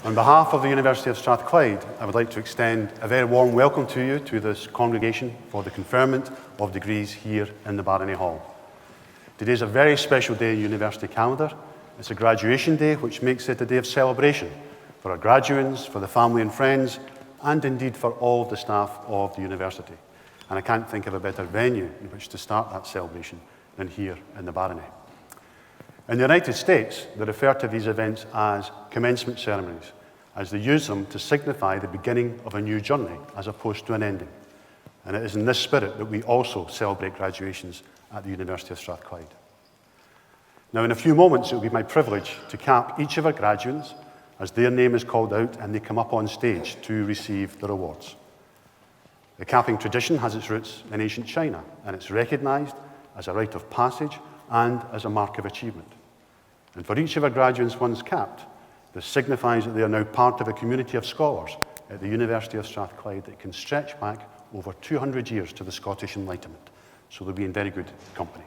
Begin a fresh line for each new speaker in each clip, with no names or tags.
On behalf of the University of Strathclyde, I would like to extend a very warm welcome to you, to this congregation, for the conferment of degrees here in the Barony Hall. Today is a very special day in university calendar. It's a graduation day, which makes it a day of celebration for our graduates, for the family and friends, and indeed for all the staff of the university. And I can't think of a better venue in which to start that celebration than here in the Barony. In the United States, they refer to these events as commencement ceremonies, as they use them to signify the beginning of a new journey as opposed to an ending. And it is in this spirit that we also celebrate graduations at the University of Strathclyde. Now, in a few moments, it will be my privilege to cap each of our graduates as their name is called out and they come up on stage to receive their awards. The capping tradition has its roots in ancient China, and it's recognized as a rite of passage and as a mark of achievement. And for each of our graduates once capped, this signifies that they are now part of a community of scholars at the University of Strathclyde that can stretch back over 200 years to the Scottish Enlightenment. So they'll be in very good company.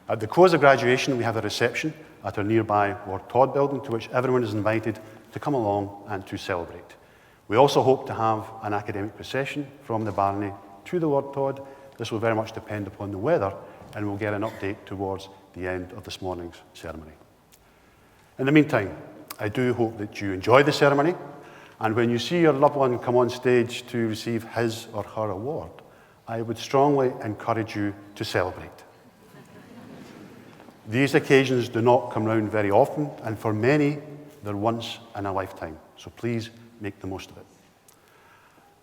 At the close of graduation, we have a reception at our nearby Lord Todd building, to which everyone is invited to come along and to celebrate. We also hope to have an academic procession from the Barony to the Lord Todd. This will very much depend upon the weather, and we'll get an update towards the end of this morning's ceremony. In the meantime, I do hope that you enjoy the ceremony, and when you see your loved one come on stage to receive his or her award, I would strongly encourage you to celebrate. These occasions do not come round very often, and for many, they're once in a lifetime, so please make the most of it.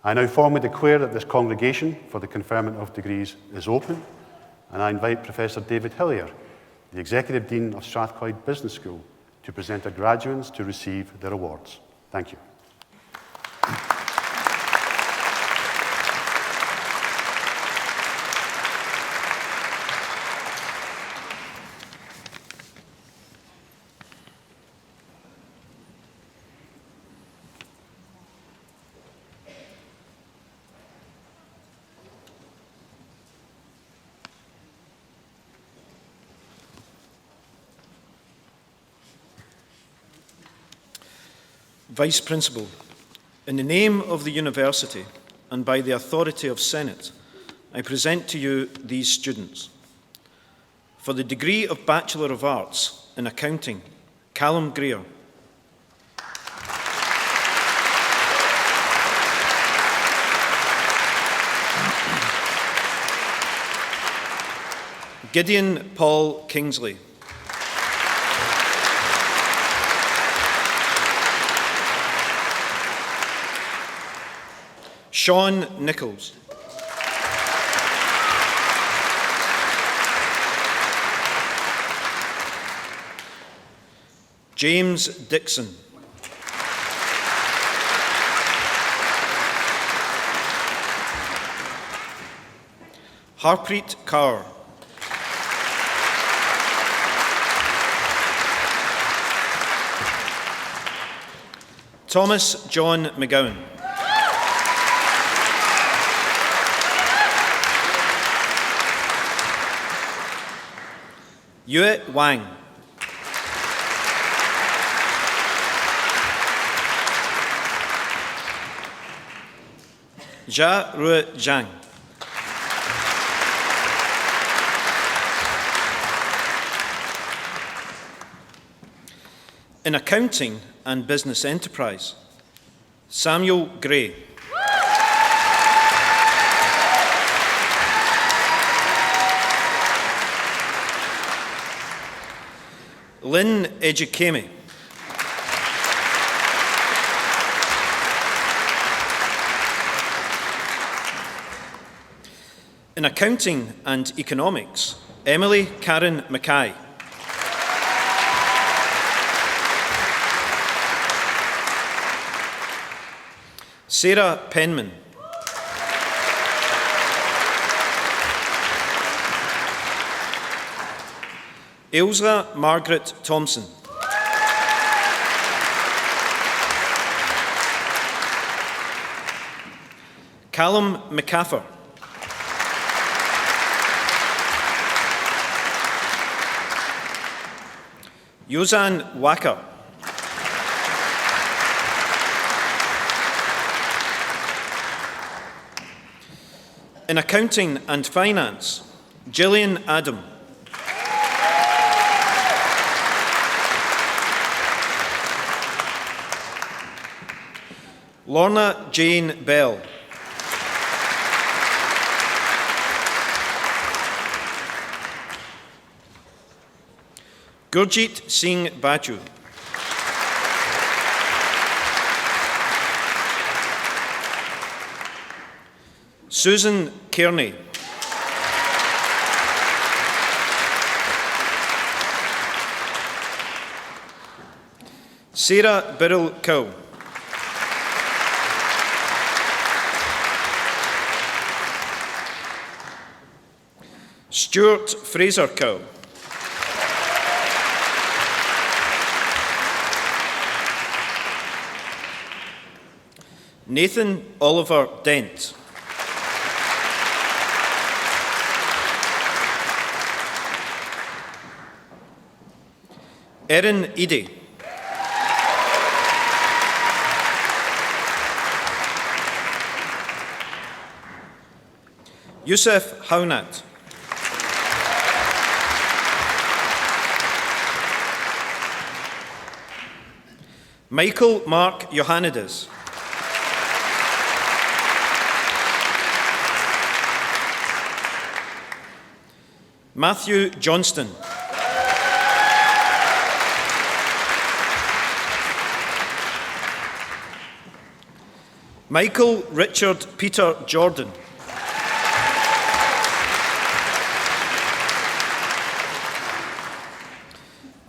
I now formally declare that this congregation for the conferment of degrees is open, and I invite Professor David Hillier, the Executive Dean of Strathclyde Business School, to present our graduates to receive their awards. Thank you.
Vice Principal, in the name of the University and by the authority of Senate, I present to you these students. For the degree of Bachelor of Arts in Accounting, Callum Greer. Gideon Paul Kingsley. Sean Nichols. James Dixon. Harpreet Kaur. Thomas John McGowan. Yue Wang. Jia Rue Zhang. In Accounting and Business Enterprise, Samuel Gray. Lynn Ejikeme. In Accounting and Economics, Emily Karen Mackay. Sarah Penman. Ailsa Margaret Thompson. Callum McCaffer. Yozan Waka. In Accounting and Finance, Gillian Adam. Lorna Jane Bell. Gurjit Singh Baju. Susan Kearney. Sarah Birrell Cow. Stuart Fraser Cow. Nathan Oliver Dent. Erin Eady. Yusuf Haunat. Michael Mark Ioannidis. Matthew Johnston. Michael Richard Peter Jordan.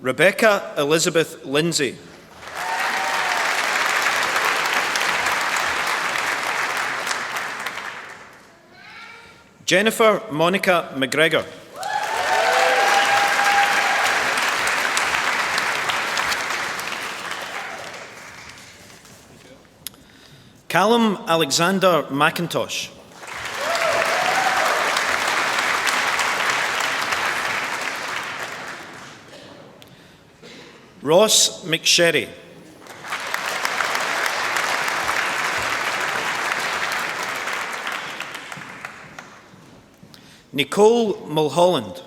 Rebecca Elizabeth Lindsay. Jennifer Monica McGregor. Callum Alexander McIntosh. Ross McSherry. Nicole Mulholland.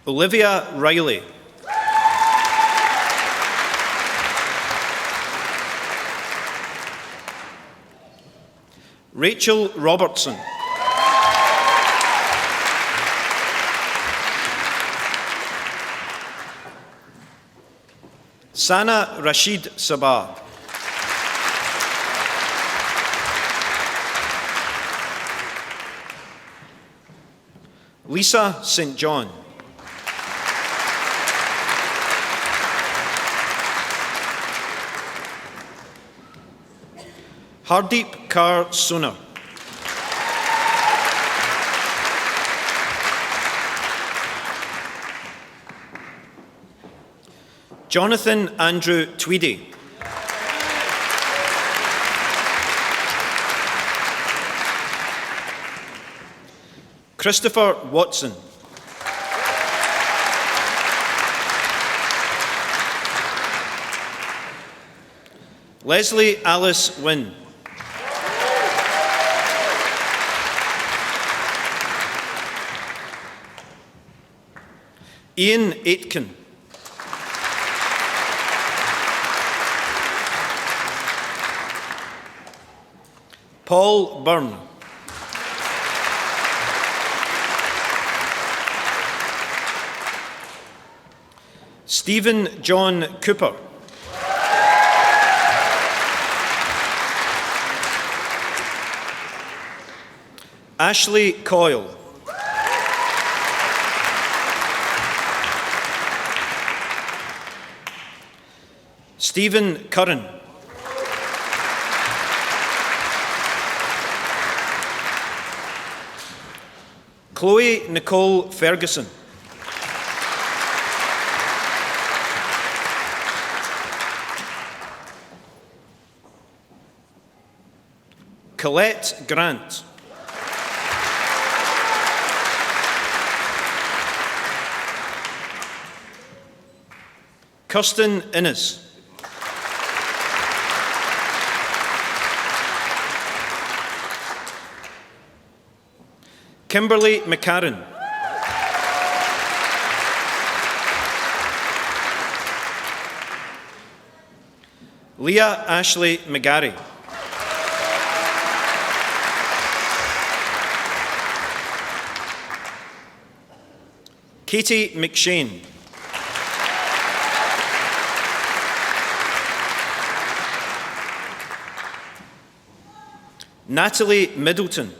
Olivia Riley. Rachel Robertson. Sana Rashid Sabah. Lisa St. John. Hardeep Kaur Sunar. Jonathan Andrew Tweedy. Christopher Watson. Leslie Alice Wynne. Ian Aitken. Paul Byrne. Stephen John Cooper. Ashley Coyle. Stephen Curran. Chloe Nicole Ferguson. Colette Grant. Kirsten Innes. Kimberly McCarran. Leah Ashley McGarry. Katie McShane. Natalie Middleton.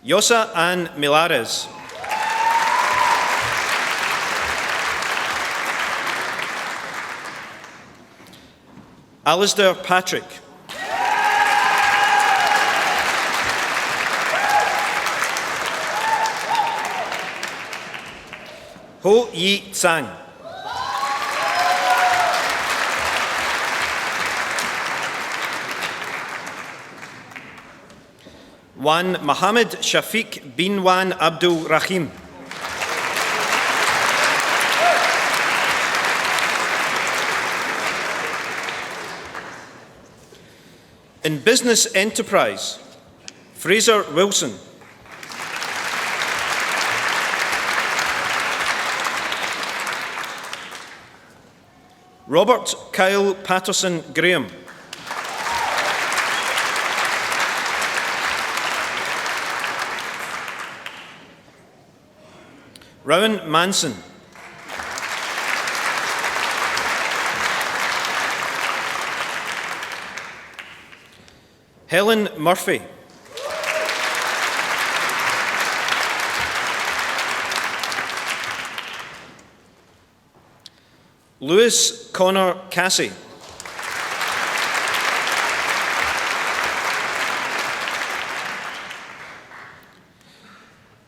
Yosa Ann Milares. Alistair Patrick. Ho Yi Tsang. Wan Mohammed Shafiq bin Wan Abdul Rahim. In business enterprise, Fraser Wilson. Robert Kyle Patterson Graham. Rowan Manson. Helen Murphy. Lewis Connor Cassie.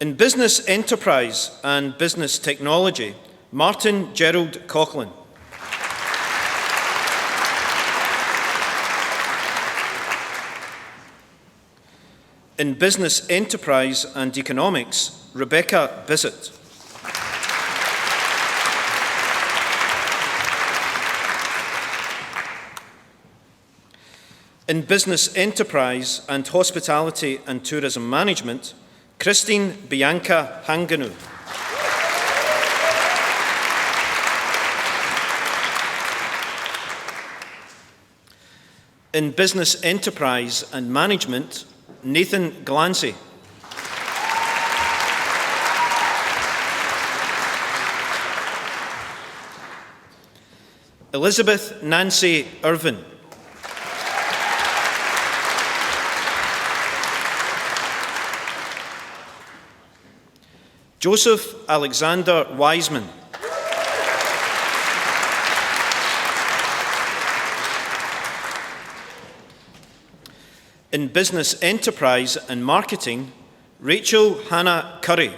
In business enterprise and business technology, Martin Gerald Coughlin. In business enterprise and economics, Rebecca Bissett. In business enterprise and hospitality and tourism management, Christine Bianca Hanganu. In business enterprise and management, Nathan Glancy. Elizabeth Nancy Irvin. Joseph Alexander Wiseman. In business enterprise and marketing, Rachel Hannah Curry.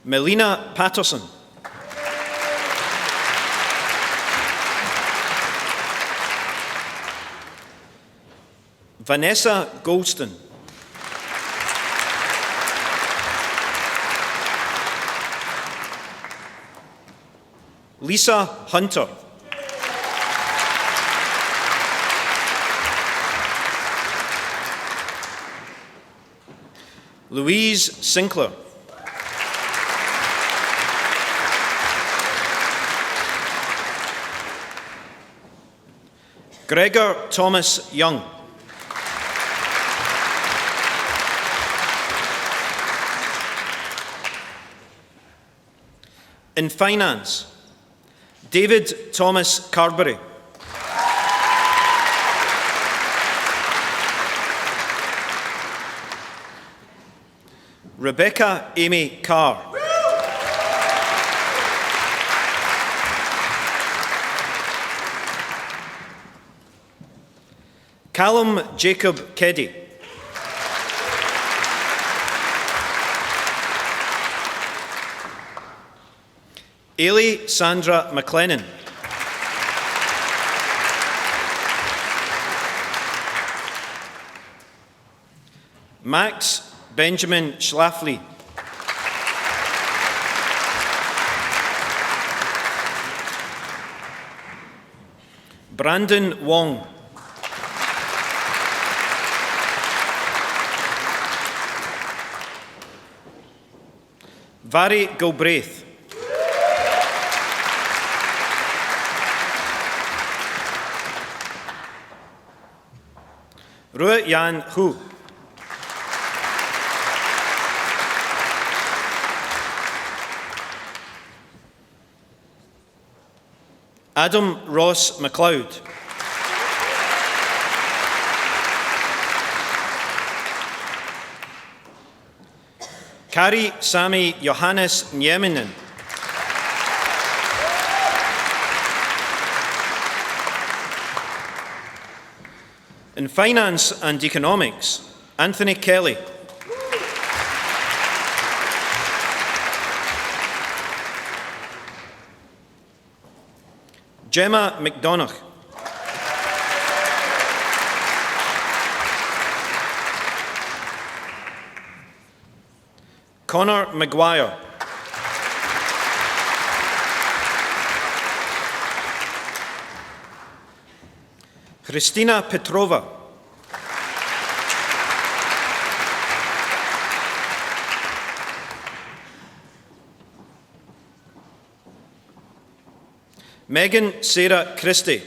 Melina Patterson. Vanessa Goldston. Lisa Hunter. Louise Sinclair. Gregor Thomas Young. In finance, David Thomas Carberry. Rebecca Amy Carr. Callum Jacob Keddy. Ailey Sandra McLennan. Max Benjamin Schlafly. Brandon Wong. Vary Gilbraith. Rua Yan Hu. Adam Ross MacLeod. Kari Sami Johannes Nieminen. In Finance and Economics, Anthony Kelly. Gemma McDonagh. Conor Maguire. Christina Petrova. Megan Sarah Christie.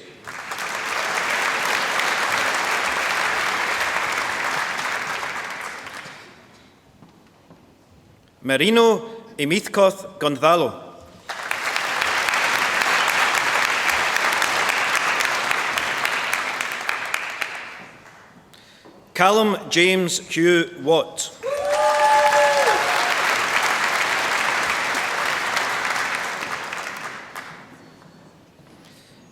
Marino Emithkoth Gonzalo. Callum James Hugh Watt.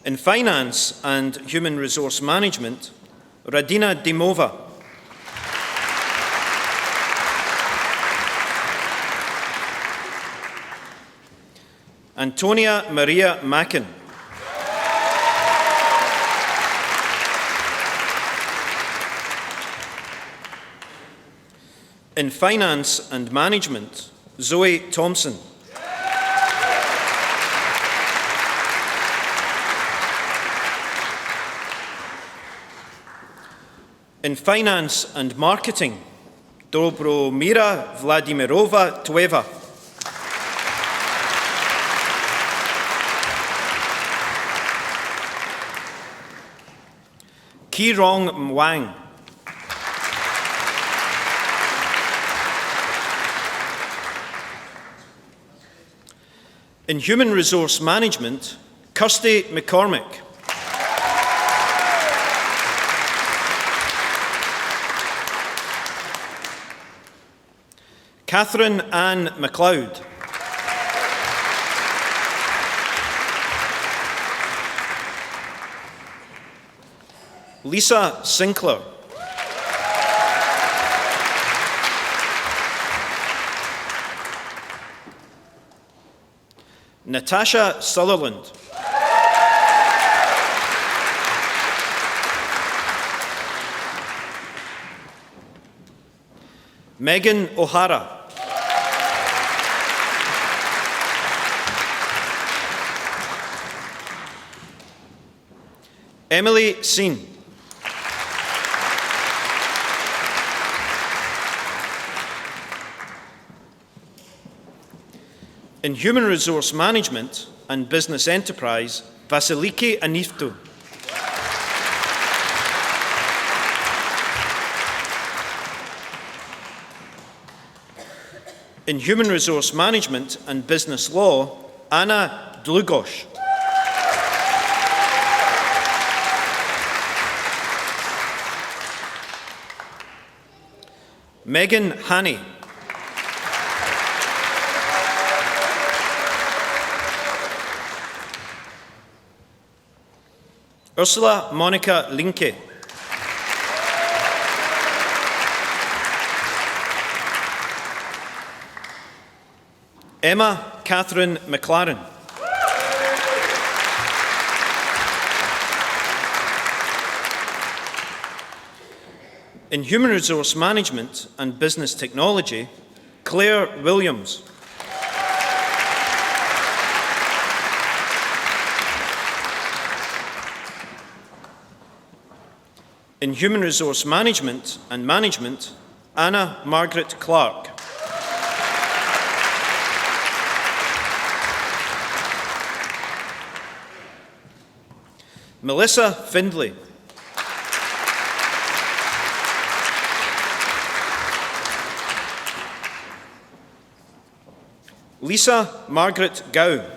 In Finance and Human Resource Management, Radina Dimova. Antonia Maria Mackin. In Finance and Management, Zoe Thompson. In Finance and Marketing, Dobromira Vladimirova Tueva. Kirong Mwang. In Human Resource Management, Kirsty McCormick. Catherine Ann MacLeod. Lisa Sinclair. Natasha Sutherland. Megan O'Hara. Emily Seen. In Human Resource Management and Business Enterprise, Vasiliki Aniftu. In Human Resource Management and Business Law, Anna Dlugosh. Megan Haney. Ursula Monica Linke. Emma Catherine McLaren. In Human Resource Management and Business Technology, Claire Williams. In Human Resource Management and Management, Anna Margaret Clark. Melissa Findlay. Lisa Margaret Gow.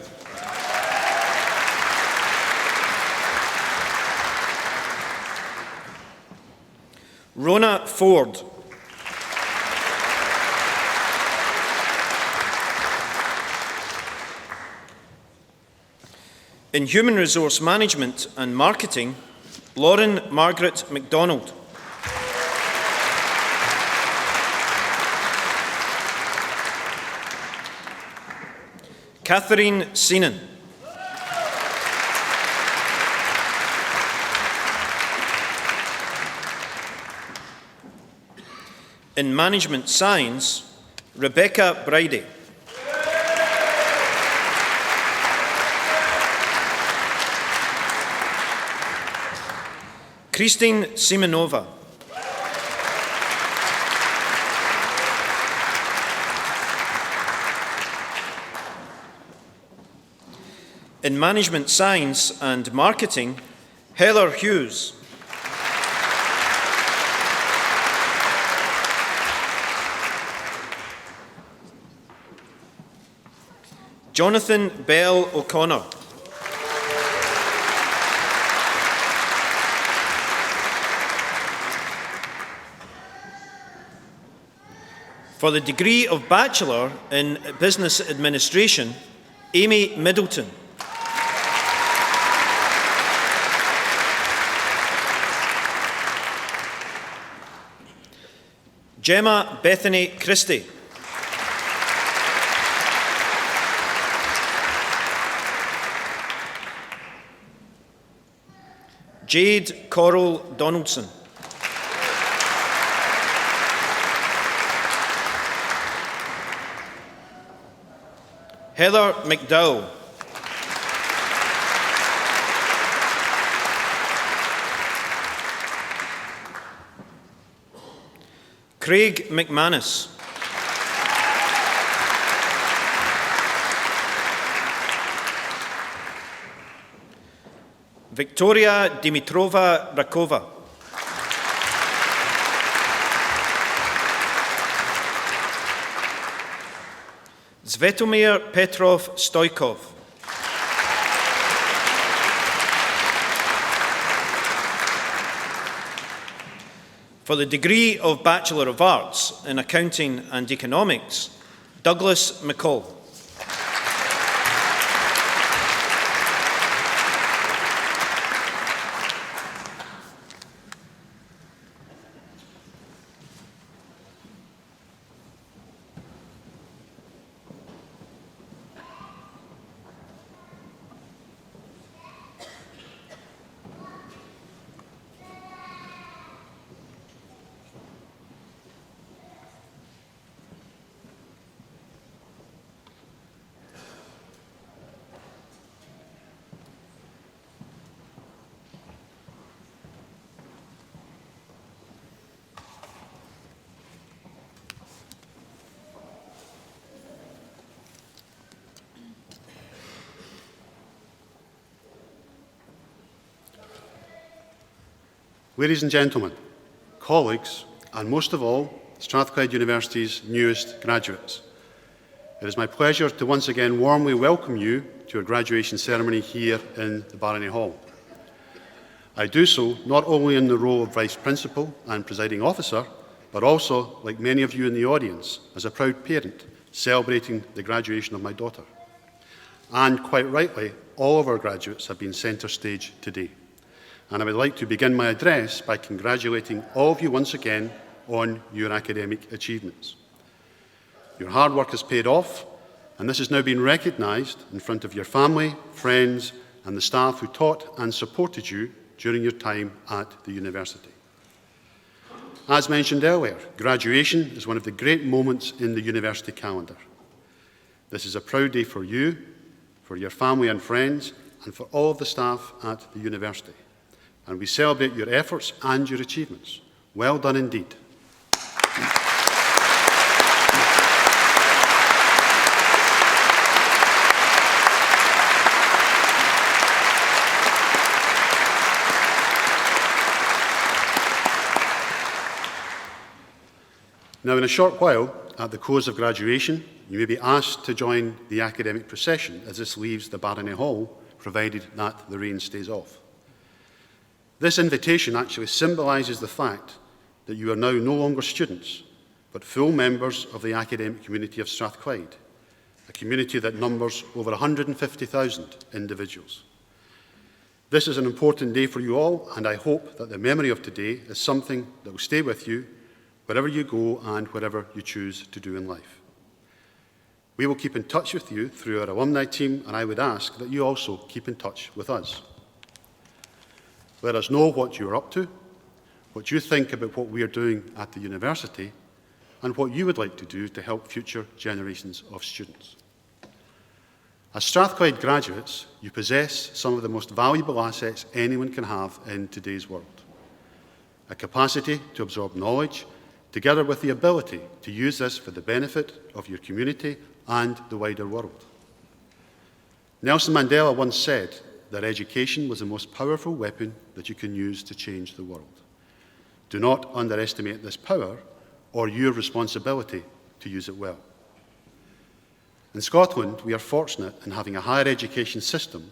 Rona Ford. In Human Resource Management and Marketing, Lauren Margaret MacDonald. Catherine Seenan. In Management Science, Rebecca Bridie. Christine Simonova. In Management Science and Marketing, Heather Hughes. Jonathan Bell O'Connor. For the degree of Bachelor in Business Administration, Amy Middleton. Gemma Bethany Christie. Jade Coral Donaldson. Heather McDowell. Craig McManus. Victoria Dimitrova Rakova. Svetomir Petrov Stoikov. For the degree of Bachelor of Arts in Accounting and Economics, Douglas McCall.
Ladies and gentlemen, colleagues, and most of all, Strathclyde University's newest graduates, it is my pleasure to once again warmly welcome you to your graduation ceremony here in the Barony Hall. I do so not only in the role of Vice Principal and Presiding Officer, but also, like many of you in the audience, as a proud parent celebrating the graduation of my daughter. And quite rightly, all of our graduates have been centre stage today. And I would like to begin my address by congratulating all of you once again on your academic achievements. Your hard work has paid off, and this has now been recognised in front of your family, friends, and the staff who taught and supported you during your time at the university. As mentioned earlier, graduation is one of the great moments in the university calendar. This is a proud day for you, for your family and friends, and for all of the staff at the university. and we celebrate your efforts and your achievements. Well done indeed. Now, in a short while, at the close of graduation, you may be asked to join the academic procession as this leaves the Barony Hall, provided that the rain stays off. This invitation actually symbolises the fact that you are now no longer students, but full members of the academic community of Strathclyde, a community that numbers over 150,000 individuals. This is an important day for you all, and I hope that the memory of today is something that will stay with you wherever you go and whatever you choose to do in life. We will keep in touch with you through our alumni team, and I would ask that you also keep in touch with us. Let us know what you are up to, what you think about what we are doing at the university, and what you would like to do to help future generations of students. As Strathclyde graduates, you possess some of the most valuable assets anyone can have in today's world. A capacity to absorb knowledge, together with the ability to use this for the benefit of your community and the wider world. Nelson Mandela once said that education was the most powerful weapon that you can use to change the world. Do not underestimate this power or your responsibility to use it well. In Scotland, we are fortunate in having a higher education system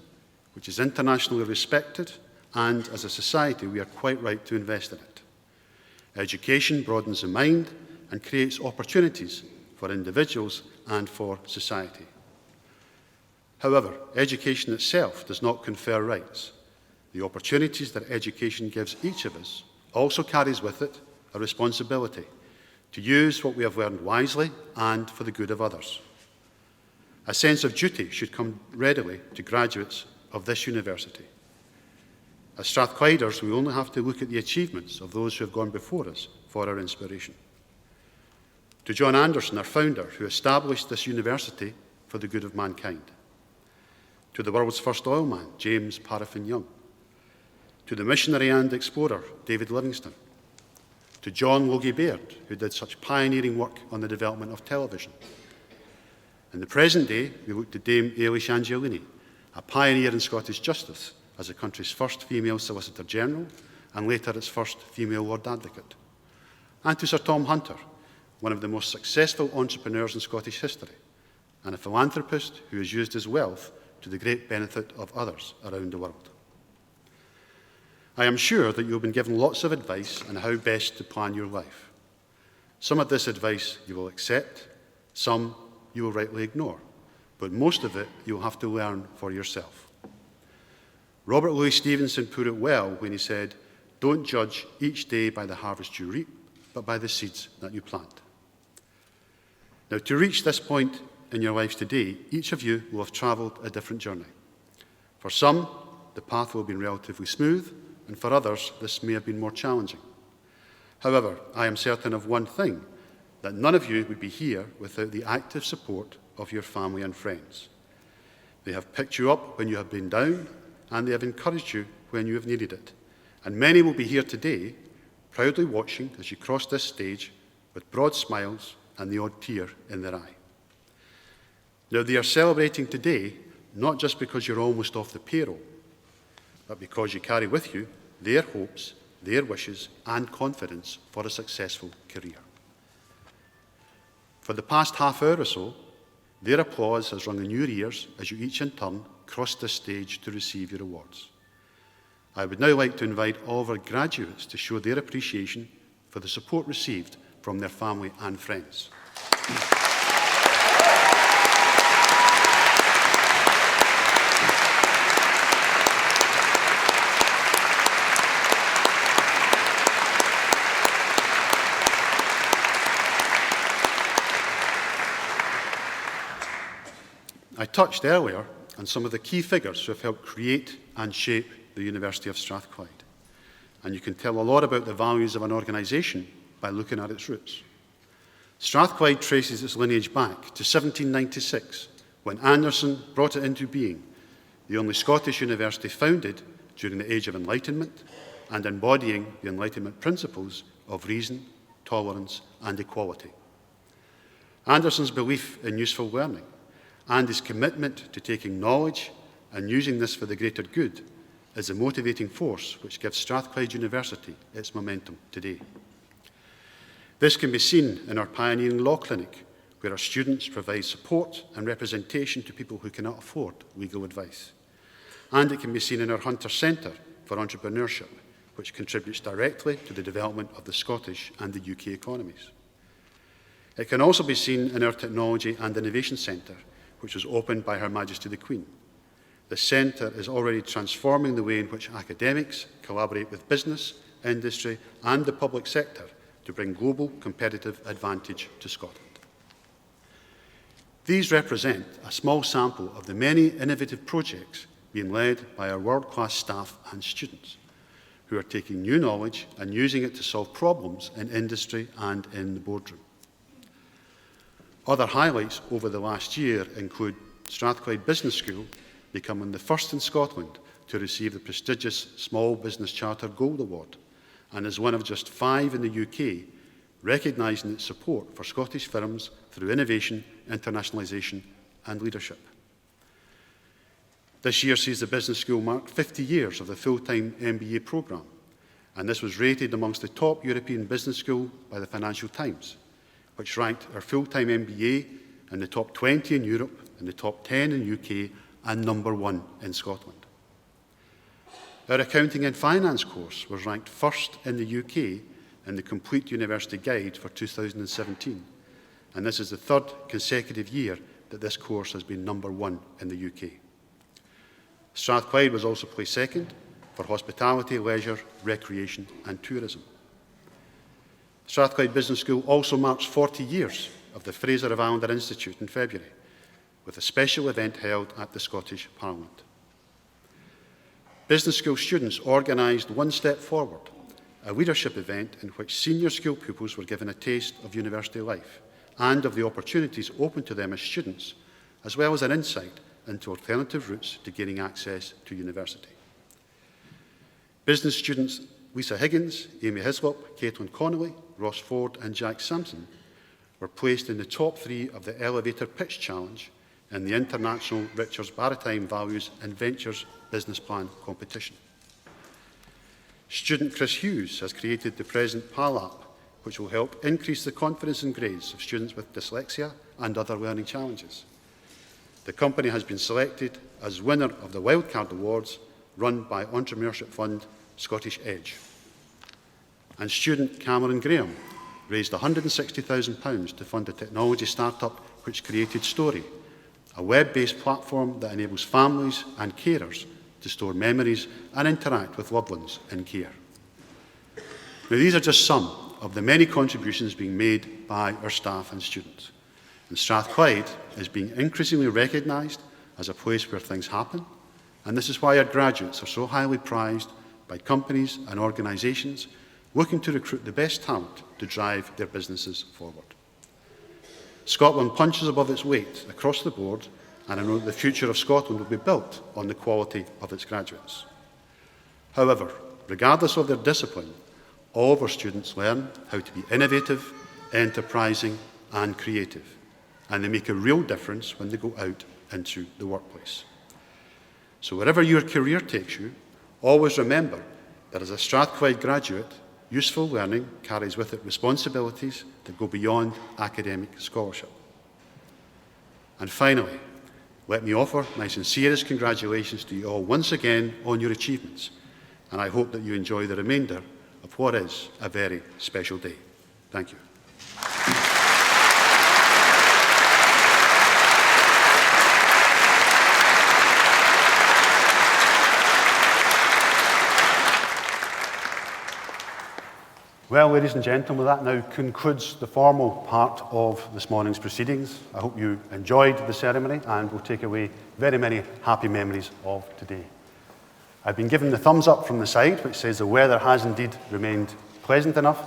which is internationally respected, and as a society we are quite right to invest in it. Education broadens the mind and creates opportunities for individuals and for society. However, education itself does not confer rights. The opportunities that education gives each of us also carries with it a responsibility to use what we have learned wisely and for the good of others. A sense of duty should come readily to graduates of this university. As Strathclyders, we only have to look at the achievements of those who have gone before us for our inspiration. To John Anderson, our founder, who established this university for the good of mankind. To the world's first oilman, James Paraffin Young. To the missionary and explorer, David Livingstone. To John Logie Baird, who did such pioneering work on the development of television. In the present day, we look to Dame Eilish Angiolini, a pioneer in Scottish justice, as the country's first female Solicitor General and later its first female Lord Advocate. And to Sir Tom Hunter, one of the most successful entrepreneurs in Scottish history, and a philanthropist who has used his wealth to the great benefit of others around the world. I am sure that you have been given lots of advice on how best to plan your life. Some of this advice you will accept, some you will rightly ignore, but most of it you will have to learn for yourself. Robert Louis Stevenson put it well when he said, "Don't judge each day by the harvest you reap, but by the seeds that you plant." Now, to reach this point in your lives today, each of you will have travelled a different journey. For some, the path will have been relatively smooth, and for others, this may have been more challenging. However, I am certain of one thing, that none of you would be here without the active support of your family and friends. They have picked you up when you have been down, and they have encouraged you when you have needed it. And many will be here today, proudly watching as you cross this stage with broad smiles and the odd tear in their eye. Now, they are celebrating today not just because you're almost off the payroll, but because you carry with you their hopes, their wishes, and confidence for a successful career. For the past half hour or so, their applause has rung in your ears as you each in turn cross this stage to receive your awards. I would now like to invite all of our graduates to show their appreciation for the support received from their family and friends. I touched earlier on some of the key figures who have helped create and shape the University of Strathclyde. And you can tell a lot about the values of an organisation by looking at its roots. Strathclyde traces its lineage back to 1796, when Anderson brought it into being, the only Scottish university founded during the Age of Enlightenment and embodying the Enlightenment principles of reason, tolerance and equality. Anderson's belief in useful learning and his commitment to taking knowledge and using this for the greater good is the motivating force which gives Strathclyde University its momentum today. This can be seen in our pioneering law clinic, where our students provide support and representation to people who cannot afford legal advice. And it can be seen in our Hunter Centre for Entrepreneurship, which contributes directly to the development of the Scottish and the UK economies. It can also be seen in our Technology and Innovation Centre, which was opened by Her Majesty the Queen. The centre is already transforming the way in which academics collaborate with business, industry and the public sector to bring global competitive advantage to Scotland. These represent a small sample of the many innovative projects being led by our world-class staff and students, who are taking new knowledge and using it to solve problems in industry and in the boardroom. Other highlights over the last year include Strathclyde Business School becoming the first in Scotland to receive the prestigious Small Business Charter Gold Award, and is one of just 5 in the UK, recognising its support for Scottish firms through innovation, internationalisation and leadership. This year sees the business school mark 50 years of the full-time MBA programme, and this was rated amongst the top European business school by the Financial Times, which ranked our full-time MBA in the top 20 in Europe, in the top 10 in UK, and number 1 in Scotland. Our Accounting and Finance course was ranked first in the UK in the Complete University Guide for 2017, and this is the 3rd consecutive year that this course has been number 1 in the UK. Strathclyde was also placed 2nd for Hospitality, Leisure, Recreation and Tourism. Strathclyde Business School also marks 40 years of the Fraser of Allender Institute in February, with a special event held at the Scottish Parliament. Business school students organised One Step Forward, a leadership event in which senior school pupils were given a taste of university life and of the opportunities open to them as students, as well as an insight into alternative routes to gaining access to university. Business students Lisa Higgins, Amy Hislop, Caitlin Connolly, Ross Ford and Jack Sampson were placed in the top 3 of the Elevator Pitch Challenge in the International Richards Maritime Values and Ventures Business Plan competition. Student Chris Hughes has created the Present PAL app, which will help increase the confidence and grades of students with dyslexia and other learning challenges. The company has been selected as winner of the Wildcard Awards run by Entrepreneurship Fund Scottish Edge. And student Cameron Graham raised £160,000 to fund a technology startup which created Story, a web-based platform that enables families and carers to store memories and interact with loved ones in care. Now, these are just some of the many contributions being made by our staff and students. And Strathclyde is being increasingly recognised as a place where things happen, and this is why our graduates are so highly prized by companies and organisations looking to recruit the best talent to drive their businesses forward. Scotland punches above its weight across the board, and I know that the future of Scotland will be built on the quality of its graduates. However, regardless of their discipline, all of our students learn how to be innovative, enterprising and creative, and they make a real difference when they go out into the workplace. So wherever your career takes you, always remember that as a Strathclyde graduate, useful learning carries with it responsibilities that go beyond academic scholarship. And finally, let me offer my sincerest congratulations to you all once again on your achievements, and I hope that you enjoy the remainder of what is a very special day. Thank you. Well, ladies and gentlemen, that now concludes the formal part of this morning's proceedings. I hope you enjoyed the ceremony and will take away very many happy memories of today. I've been given the thumbs up from the side, which says the weather has indeed remained pleasant enough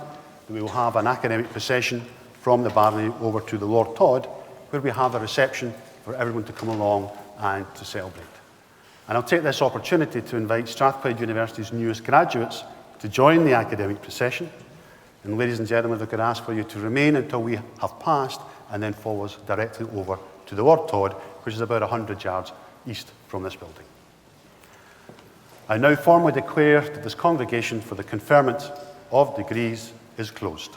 that we will have an academic procession from the Barony over to the Lord Todd, where we have a reception for everyone to come along and to celebrate. And I'll take this opportunity to invite Strathclyde University's newest graduates to join the academic procession. And ladies and gentlemen, if I could ask for you to remain until we have passed and then follow us directly over to the Ward Todd, which is about 100 yards east from this building. I now formally declare that this congregation for the conferment of degrees is closed.